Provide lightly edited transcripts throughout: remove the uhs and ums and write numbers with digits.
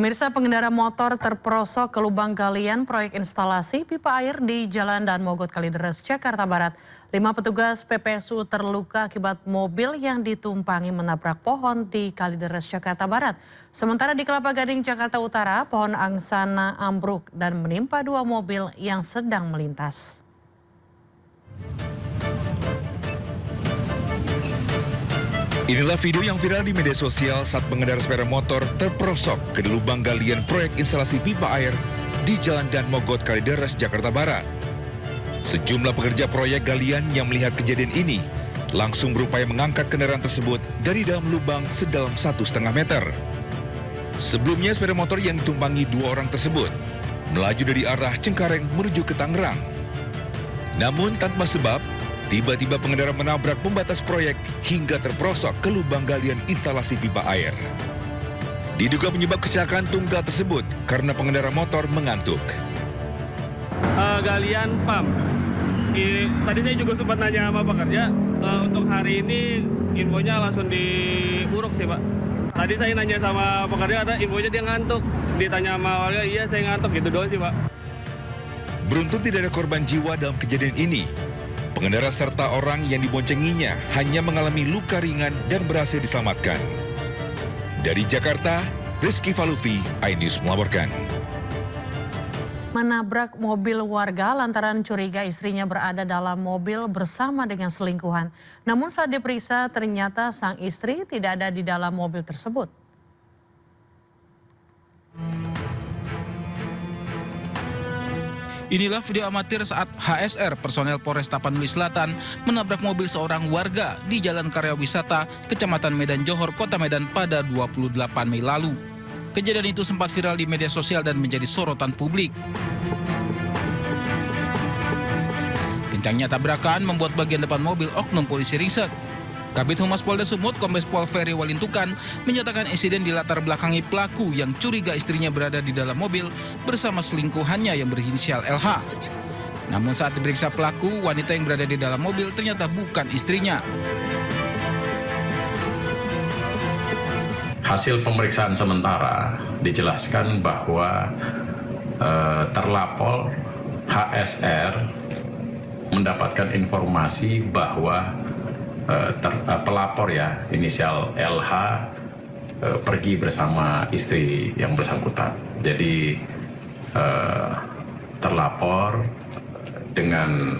Pemirsa, pengendara motor terperosok ke lubang galian proyek instalasi pipa air di Jalan Dan Mogot Kalideres, Jakarta Barat. 5 petugas PPSU terluka akibat mobil yang ditumpangi menabrak pohon di Kalideres, Jakarta Barat. Sementara di Kelapa Gading, Jakarta Utara, pohon angsana ambruk dan menimpa 2 mobil yang sedang melintas. Inilah video yang viral di media sosial saat pengendara sepeda motor terperosok ke lubang galian proyek instalasi pipa air di Jalan Dan Mogot Kalideres, Jakarta Barat. Sejumlah pekerja proyek galian yang melihat kejadian ini langsung berupaya mengangkat kendaraan tersebut dari dalam lubang sedalam 1,5 meter. Sebelumnya sepeda motor yang ditumpangi 2 orang tersebut melaju dari arah Cengkareng menuju ke Tangerang. Namun tanpa sebab, tiba-tiba pengendara menabrak pembatas proyek hingga terperosok ke lubang galian instalasi pipa air. Diduga penyebab kecelakaan tunggal tersebut karena pengendara motor mengantuk. Galian PAM. Tadi saya juga sempat nanya sama pekerja, untuk hari ini infonya langsung diuruk sih Pak. Tadi saya nanya sama pekerja, ada infonya dia ngantuk. Ditanya sama warga, iya saya ngantuk, gitu doang sih Pak. Beruntung tidak ada korban jiwa dalam kejadian ini. Pengendara serta orang yang diboncenginya hanya mengalami luka ringan dan berhasil diselamatkan. Dari Jakarta, Rizky Falufi, iNews melaporkan. Menabrak mobil warga lantaran curiga istrinya berada dalam mobil bersama dengan selingkuhan. Namun saat diperiksa ternyata sang istri tidak ada di dalam mobil tersebut. Inilah video amatir saat HSR, personel Polres Tapanuli Selatan, menabrak mobil seorang warga di Jalan Karya Wisata, Kecamatan Medan Johor, Kota Medan pada 28 Mei lalu. Kejadian itu sempat viral di media sosial dan menjadi sorotan publik. Kencangnya tabrakan membuat bagian depan mobil oknum polisi ringsek. Kabid Humas Polda Sumut, Kombes Pol Ferry Walintukan, menyatakan insiden dilatar belakangi pelaku yang curiga istrinya berada di dalam mobil bersama selingkuhannya yang berinisial LH. Namun saat diperiksa pelaku, wanita yang berada di dalam mobil ternyata bukan istrinya. Hasil pemeriksaan sementara dijelaskan bahwa terlapor HSR mendapatkan informasi bahwa pelapor ya inisial LH pergi bersama istri yang bersangkutan. Jadi terlapor dengan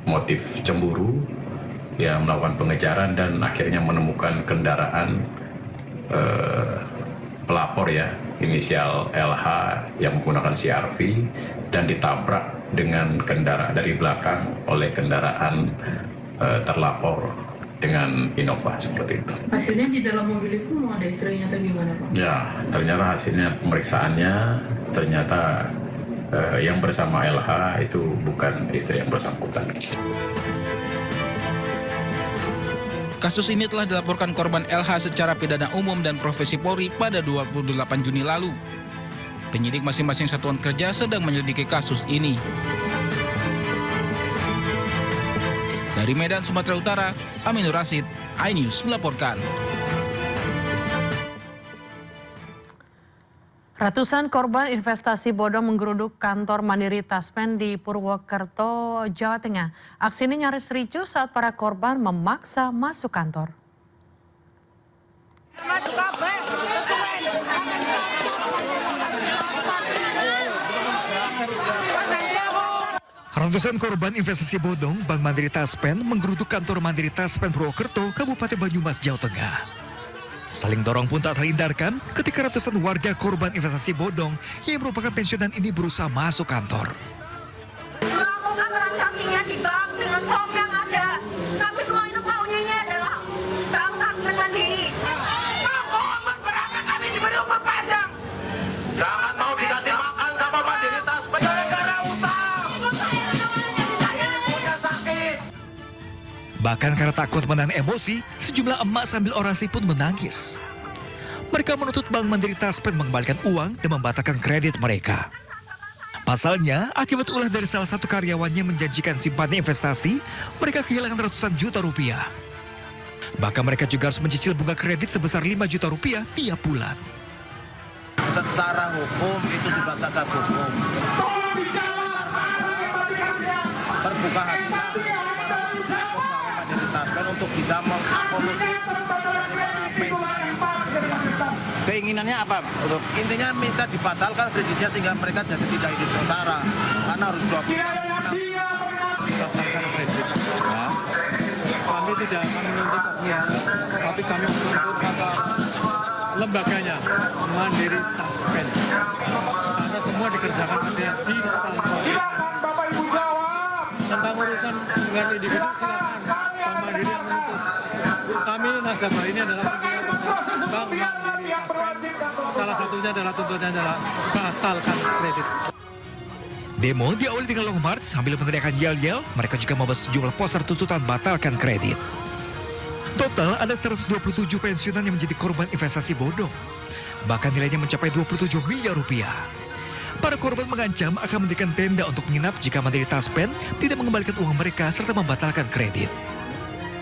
motif cemburu ya melakukan pengejaran dan akhirnya menemukan kendaraan pelapor ya inisial LH yang menggunakan CR-V dan ditabrak dengan kendaraan dari belakang oleh kendaraan terlapor dengan Innova seperti itu. Hasilnya di dalam mobil itu mau ada istrinya atau gimana Pak? Ya, ternyata hasilnya pemeriksaannya ternyata yang bersama LH itu bukan istri yang bersangkutan. Kasus ini telah dilaporkan korban LH secara pidana umum dan profesi Polri pada 28 Juni lalu. Penyidik masing-masing satuan kerja sedang menyelidiki kasus ini. Dari Medan, Sumatera Utara, Aminur Rasid, iNews melaporkan. Ratusan korban investasi bodong menggeruduk kantor Mandiri Taspen di Purwokerto, Jawa Tengah. Aksi ini nyaris ricuh saat para korban memaksa masuk kantor. Ratusan korban investasi bodong Bank Mandiri Taspen menggeruduk kantor Mandiri Taspen Purwokerto, Kabupaten Banyumas, Jawa Tengah. Saling dorong pun tak terhindarkan ketika ratusan warga korban investasi bodong yang merupakan pensiunan ini berusaha masuk kantor. Melakukan transaksinya di bank dengan form yang ada, tapi semua itu tahunya ini adalah Bank Taspen Mandiri. Aku amat berangkat kami diberi upah pajak. Jangan mau dikasih makan sama Mandiri Taspen gara-gara utang. Saya punya sakit. Bahkan karena takut menahan emosi, sejumlah emak sambil orasi pun menangis. Mereka menuntut Bank Mandiri Taspen mengembalikan uang dan membatalkan kredit mereka. Pasalnya, akibat ulah dari salah satu karyawannya menjanjikan simpanan investasi, mereka kehilangan ratusan juta rupiah. Bahkan mereka juga harus mencicil bunga kredit sebesar 5 juta rupiah tiap bulan. secara hukum itu sudah cacat hukum. Terbuka hatinya para pegawai Mandiri Taspen untuk bisa mengakomodir para pensiunan. Keinginannya apa? Intinya minta dibatalkan kreditnya sehingga mereka jadi tidak hidup sengsara. Karena harus 20 tahun dibatalkan kredit. Kami tidak akan menuntut oknum, tapi kami menuntut kata lembaganya Mandiri Taspen. Karena semua dikerjakan ada di tentang urusan dengan individu silakan Bank Mandiri yang menuntut. Kami nasabah ini adalah Bank Mandiri Taspen. Salah satunya adalah tuntutannya adalah batalkan kredit. Demo diawali dengan long march sambil meneriakan yel-yel. Mereka juga membawa sejumlah poster tuntutan batalkan kredit. Total ada 127 pensiunan yang menjadi korban investasi bodong. Bahkan nilainya mencapai 27 miliar rupiah. Para korban mengancam akan mendirikan tenda untuk menginap jika Mandiri Taspen tidak mengembalikan uang mereka serta membatalkan kredit.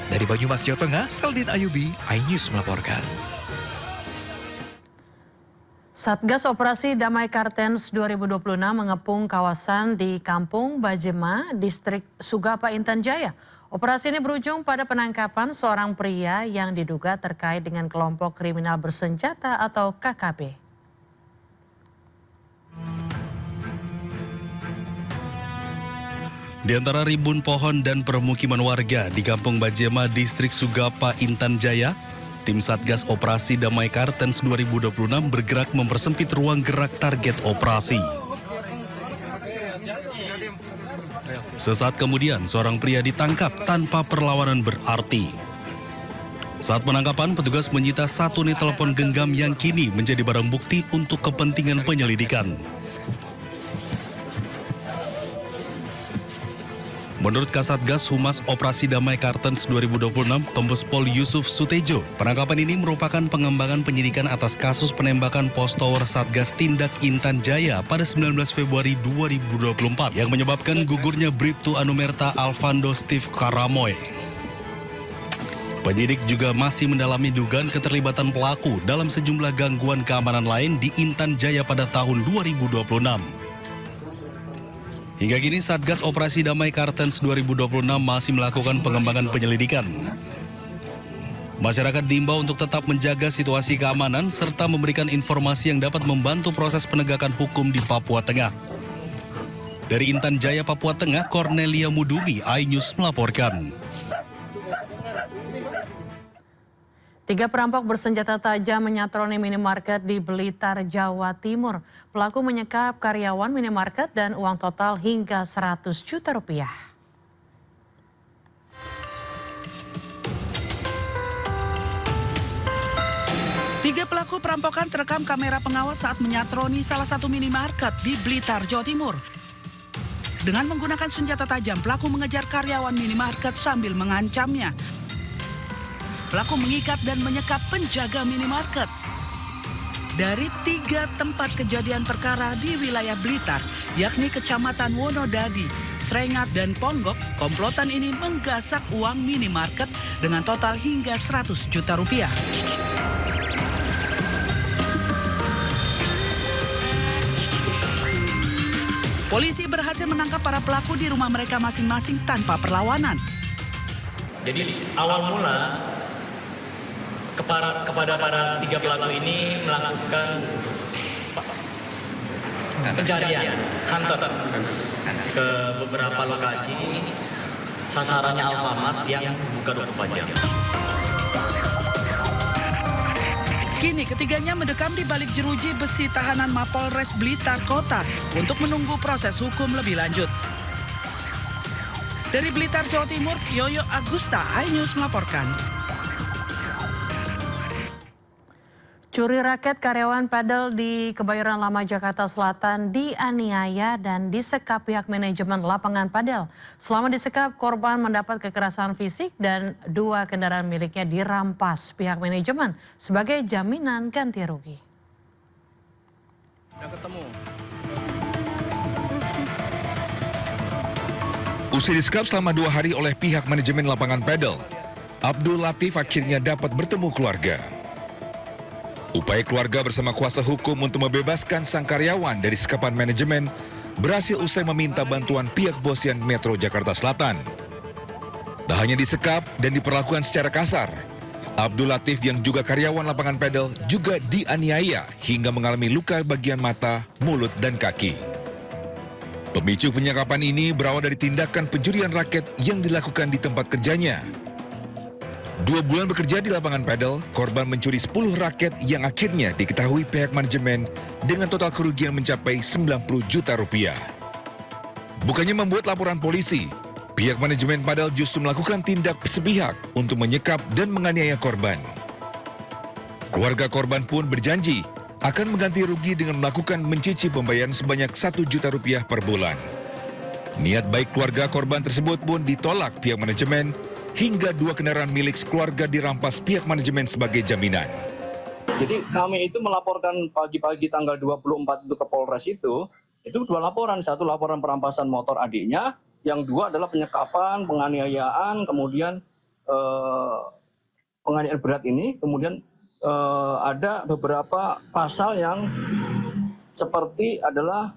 Dari Banyumas, Jawa Tengah, Saldin Ayubi, iNews melaporkan. Satgas Operasi Damai Kartens 2026 mengepung kawasan di Kampung Bajema, Distrik Sugapa, Intan Jaya. Operasi ini berujung pada penangkapan seorang pria yang diduga terkait dengan kelompok kriminal bersenjata atau KKB. Di antara ribuan pohon dan permukiman warga di Kampung Bajema, Distrik Sugapa, Intan Jaya, tim Satgas Operasi Damai Kartens 2026 bergerak mempersempit ruang gerak target operasi. Sesaat kemudian, seorang pria ditangkap tanpa perlawanan berarti. Saat penangkapan, petugas menyita satu unit telepon genggam yang kini menjadi barang bukti untuk kepentingan penyelidikan. Menurut Kasatgas Humas Operasi Damai Kartens 2026, Kombes Pol Yusuf Sutejo, penangkapan ini merupakan pengembangan penyidikan atas kasus penembakan pos tower Satgas Tindak Intan Jaya pada 19 Februari 2024 yang menyebabkan gugurnya Bribtu Anumerta Alvando Steve Karamoy. Penyidik juga masih mendalami dugaan keterlibatan pelaku dalam sejumlah gangguan keamanan lain di Intan Jaya pada tahun 2026. Hingga kini Satgas Operasi Damai Kartens 2026 masih melakukan pengembangan penyelidikan. Masyarakat diimbau untuk tetap menjaga situasi keamanan serta memberikan informasi yang dapat membantu proses penegakan hukum di Papua Tengah. Dari Intan Jaya, Papua Tengah, Cornelia Mudumi, iNews melaporkan. 3 perampok bersenjata tajam menyatroni minimarket di Blitar, Jawa Timur. Pelaku menyekap karyawan minimarket dan uang total hingga 100 juta rupiah. Tiga pelaku perampokan terekam kamera pengawas saat menyatroni salah satu minimarket di Blitar, Jawa Timur. Dengan menggunakan senjata tajam, pelaku mengejar karyawan minimarket sambil mengancamnya. Pelaku mengikat dan menyekap penjaga minimarket. Dari 3 tempat kejadian perkara di wilayah Blitar, yakni Kecamatan Wonodadi, Srengat, dan Ponggok, komplotan ini menggasak uang minimarket dengan total hingga 100 juta rupiah. Polisi berhasil menangkap para pelaku di rumah mereka masing-masing tanpa perlawanan. Jadi awal mula kepada para 3 pelaku ini melakukan pencarian, hunter ke beberapa lokasi, sasarannya Alfamart yang buka 24 jam. Kini ketiganya mendekam di balik jeruji besi tahanan Mapolres Blitar Kota untuk menunggu proses hukum lebih lanjut. Dari Blitar, Jawa Timur, Yoyo Agusta, iNews melaporkan. Curi raket karyawan padel di Kebayoran Lama, Jakarta Selatan dianiaya dan disekap pihak manajemen lapangan padel. Selama disekap, korban mendapat kekerasan fisik dan 2 kendaraan miliknya dirampas pihak manajemen sebagai jaminan ganti rugi. Udah ketemu. Usai disekap selama 2 hari oleh pihak manajemen lapangan padel, Abdul Latif akhirnya dapat bertemu keluarga. Upaya keluarga bersama kuasa hukum untuk membebaskan sang karyawan dari sekapan manajemen berhasil usai meminta bantuan pihak Kepolisian Metro Jakarta Selatan. Tak hanya disekap dan diperlakukan secara kasar, Abdul Latif yang juga karyawan lapangan pedal juga dianiaya hingga mengalami luka bagian mata, mulut, dan kaki. Pemicu penyekapan ini berawal dari tindakan pencurian raket yang dilakukan di tempat kerjanya. 2 bulan bekerja di lapangan pedal, korban mencuri 10 raket yang akhirnya diketahui pihak manajemen dengan total kerugian mencapai 90 juta rupiah. Bukannya membuat laporan polisi, pihak manajemen padahal justru melakukan tindak sepihak untuk menyekap dan menganiaya korban. Keluarga korban pun berjanji akan mengganti rugi dengan melakukan mencicil pembayaran sebanyak 1 juta rupiah per bulan. Niat baik keluarga korban tersebut pun ditolak pihak manajemen hingga 2 kendaraan milik keluarga dirampas pihak manajemen sebagai jaminan. Jadi kami itu melaporkan pagi-pagi tanggal 24 itu ke Polres itu 2 laporan. 1 laporan perampasan motor adiknya, yang 2 adalah penyekapan, penganiayaan, kemudian penganiayaan berat ini, kemudian ada beberapa pasal yang seperti adalah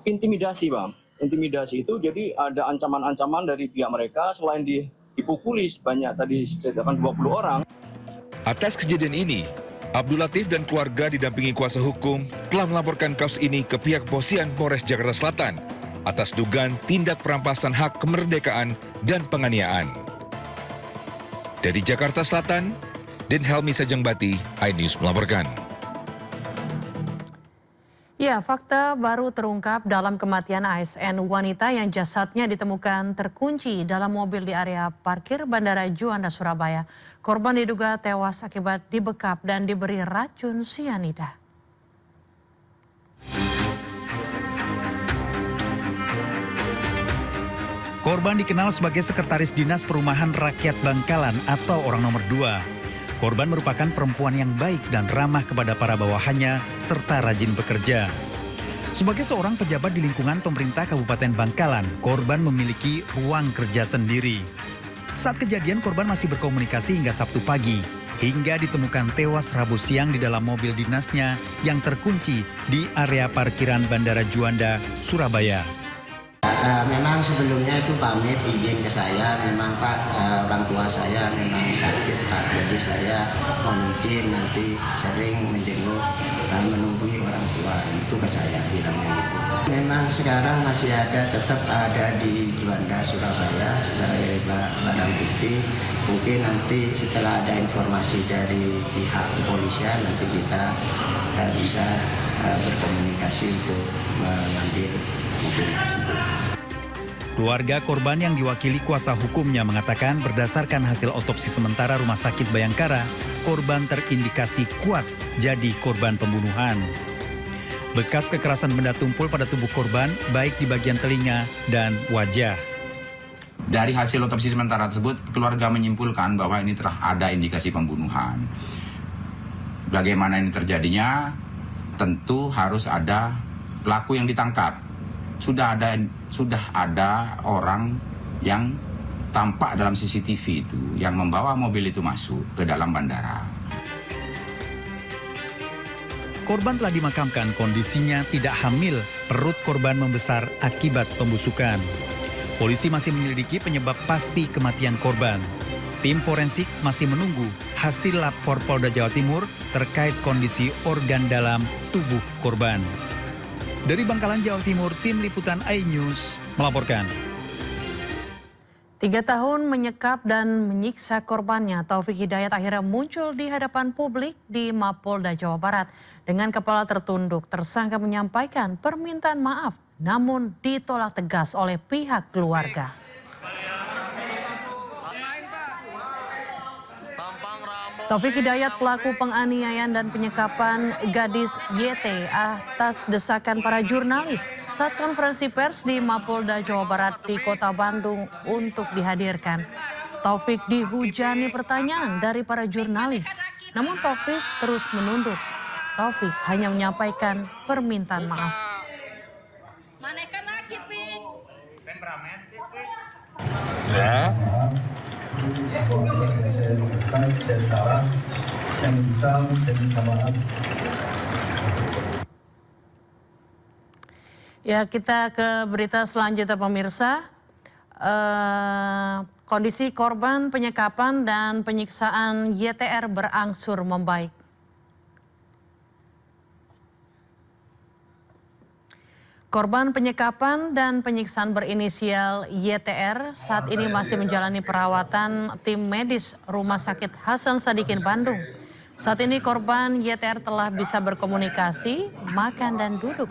intimidasi, Bang. Intimidasi itu jadi ada ancaman-ancaman dari pihak mereka selain dipukuli sebanyak tadi disediakan 20 orang. Atas kejadian ini, Abdul Latif dan keluarga didampingi kuasa hukum telah melaporkan kasus ini ke pihak Kepolisian Polres Jakarta Selatan atas dugaan tindak perampasan hak kemerdekaan dan penganiayaan. Dari Jakarta Selatan, Den Helmi Sajangbati, iNews melaporkan. Ya, fakta baru terungkap dalam kematian ASN wanita yang jasadnya ditemukan terkunci dalam mobil di area parkir Bandara Juanda, Surabaya. Korban diduga tewas akibat dibekap dan diberi racun sianida. Korban dikenal sebagai Sekretaris Dinas Perumahan Rakyat Bangkalan atau orang nomor 2. Korban merupakan perempuan yang baik dan ramah kepada para bawahannya serta rajin bekerja. Sebagai seorang pejabat di lingkungan pemerintah Kabupaten Bangkalan, korban memiliki ruang kerja sendiri. Saat kejadian, korban masih berkomunikasi hingga Sabtu pagi, hingga ditemukan tewas Rabu siang di dalam mobil dinasnya yang terkunci di area parkiran Bandara Juanda, Surabaya. Memang sebelumnya itu pamit izin ke saya, memang Pak, orang tua saya memang sakit Pak, jadi saya mohon izin nanti sering menjenguk dan menunggui orang tua, itu ke saya bilangnya gitu. Memang sekarang masih tetap ada di Juanda, Surabaya sebagai barang bukti. Mungkin nanti setelah ada informasi dari pihak kepolisian nanti kita bisa berkomunikasi untuk mengambil mobil tersebut. Keluarga korban yang diwakili kuasa hukumnya mengatakan berdasarkan hasil otopsi sementara Rumah Sakit Bayangkara, korban terindikasi kuat jadi korban pembunuhan. Bekas kekerasan benda tumpul pada tubuh korban baik di bagian telinga dan wajah. Dari hasil otopsi sementara tersebut, keluarga menyimpulkan bahwa ini telah ada indikasi pembunuhan. Bagaimana ini terjadinya? Tentu harus ada pelaku yang ditangkap. Sudah ada orang yang tampak dalam CCTV itu yang membawa mobil itu masuk ke dalam bandara. Korban telah dimakamkan, kondisinya tidak hamil, perut korban membesar akibat pembusukan. Polisi masih menyelidiki penyebab pasti kematian korban. Tim forensik masih menunggu hasil lapor Polda Jawa Timur terkait kondisi organ dalam tubuh korban. Dari Bangkalan, Jawa Timur, Tim Liputan iNews melaporkan. 3 tahun menyekap dan menyiksa korbannya, Taufik Hidayat akhirnya muncul di hadapan publik di Mapolda Jawa Barat. Dengan kepala tertunduk, tersangka menyampaikan permintaan maaf, namun ditolak tegas oleh pihak keluarga. Taufik Hidayat, pelaku penganiayaan dan penyekapan gadis YT atas desakan para jurnalis saat konferensi pers di Mapolda Jawa Barat di Kota Bandung untuk dihadirkan. Taufik dihujani pertanyaan dari para jurnalis, namun Taufik terus menunduk. Taufik hanya menyampaikan permintaan maaf. Ya. Yang bisa saya minta maaf. Ya, kita ke berita selanjutnya pemirsa. Kondisi korban penyekapan dan penyiksaan YTR berangsur membaik. Korban penyekapan dan penyiksaan berinisial YTR saat ini masih menjalani perawatan tim medis Rumah Sakit Hasan Sadikin Bandung. Saat ini korban YTR telah bisa berkomunikasi, makan dan duduk.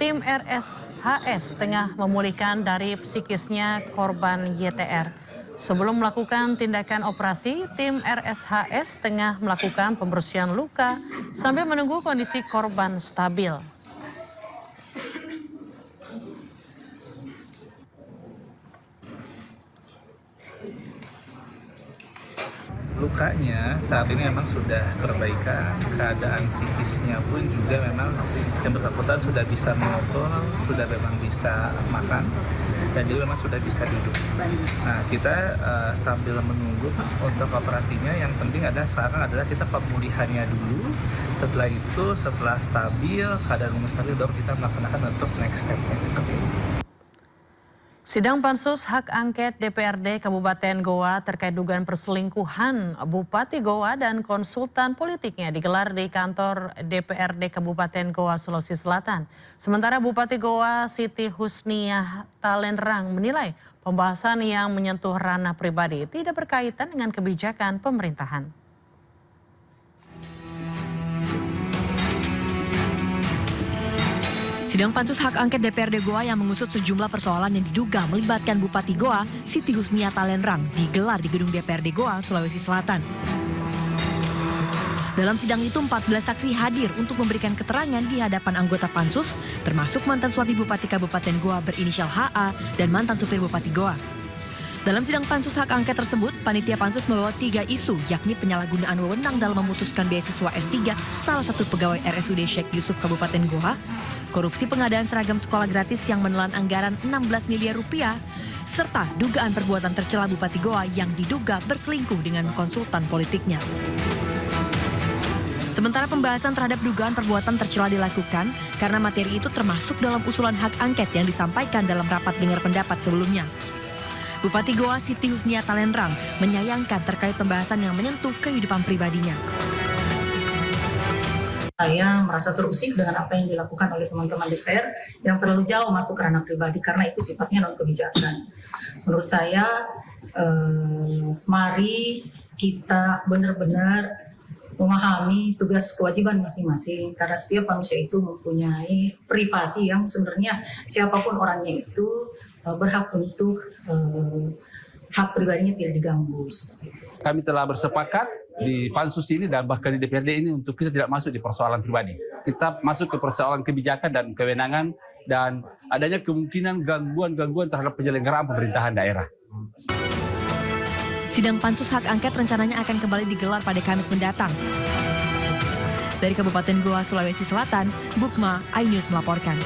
Tim RSHS tengah memulihkan dari psikisnya korban YTR. Sebelum melakukan tindakan operasi, tim RSHS tengah melakukan pembersihan luka sambil menunggu kondisi korban stabil. Lukanya saat ini memang sudah perbaikan, keadaan psikisnya pun juga memang yang bersangkutan sudah bisa mengobrol, sudah memang bisa makan, dan juga memang sudah bisa duduk. Nah, kita sambil menunggu untuk operasinya, yang penting sekarang adalah kita pemulihannya dulu. Setelah itu, setelah stabil, keadaan stabil, baru kita melaksanakan untuk next step-nya seperti ini. Sidang Pansus Hak Angket DPRD Kabupaten Goa terkait dugaan perselingkuhan Bupati Goa dan konsultan politiknya digelar di kantor DPRD Kabupaten Goa, Sulawesi Selatan. Sementara Bupati Goa Siti Husniah Talenrang menilai pembahasan yang menyentuh ranah pribadi tidak berkaitan dengan kebijakan pemerintahan. Sidang Pansus Hak Angket DPRD Goa yang mengusut sejumlah persoalan yang diduga melibatkan Bupati Goa, Siti Husniah Talenrang, digelar di gedung DPRD Goa, Sulawesi Selatan. Dalam sidang itu 14 saksi hadir untuk memberikan keterangan di hadapan anggota Pansus, termasuk mantan suami Bupati Kabupaten Goa berinisial HA dan mantan supir Bupati Goa. Dalam sidang Pansus Hak Angket tersebut, panitia Pansus membawa 3 isu, yakni penyalahgunaan wewenang dalam memutuskan beasiswa S3 salah satu pegawai RSUD Sheikh Yusuf Kabupaten Goa, korupsi pengadaan seragam sekolah gratis yang menelan anggaran 16 miliar rupiah, serta dugaan perbuatan tercela Bupati Goa yang diduga berselingkuh dengan konsultan politiknya. Sementara pembahasan terhadap dugaan perbuatan tercela dilakukan karena materi itu termasuk dalam usulan hak angket yang disampaikan dalam rapat dengar pendapat sebelumnya. Bupati Goa Siti Husniah Talenrang menyayangkan terkait pembahasan yang menyentuh kehidupan pribadinya. Saya merasa terusik dengan apa yang dilakukan oleh teman-teman DPR yang terlalu jauh masuk ke ranah pribadi karena itu sifatnya non kebijakan. Menurut saya, mari kita benar-benar memahami tugas kewajiban masing-masing karena setiap manusia itu mempunyai privasi yang sebenarnya siapapun orangnya itu berhak untuk hak pribadinya tidak diganggu. Kami telah bersepakat di pansus ini dan bahkan di DPRD ini untuk kita tidak masuk di persoalan pribadi. Kita masuk ke persoalan kebijakan dan kewenangan dan adanya kemungkinan gangguan-gangguan terhadap penyelenggaraan pemerintahan daerah. Sidang Pansus Hak Angket rencananya akan kembali digelar pada Kamis mendatang. Dari Kabupaten Goa, Sulawesi Selatan, Bukma, iNews melaporkan.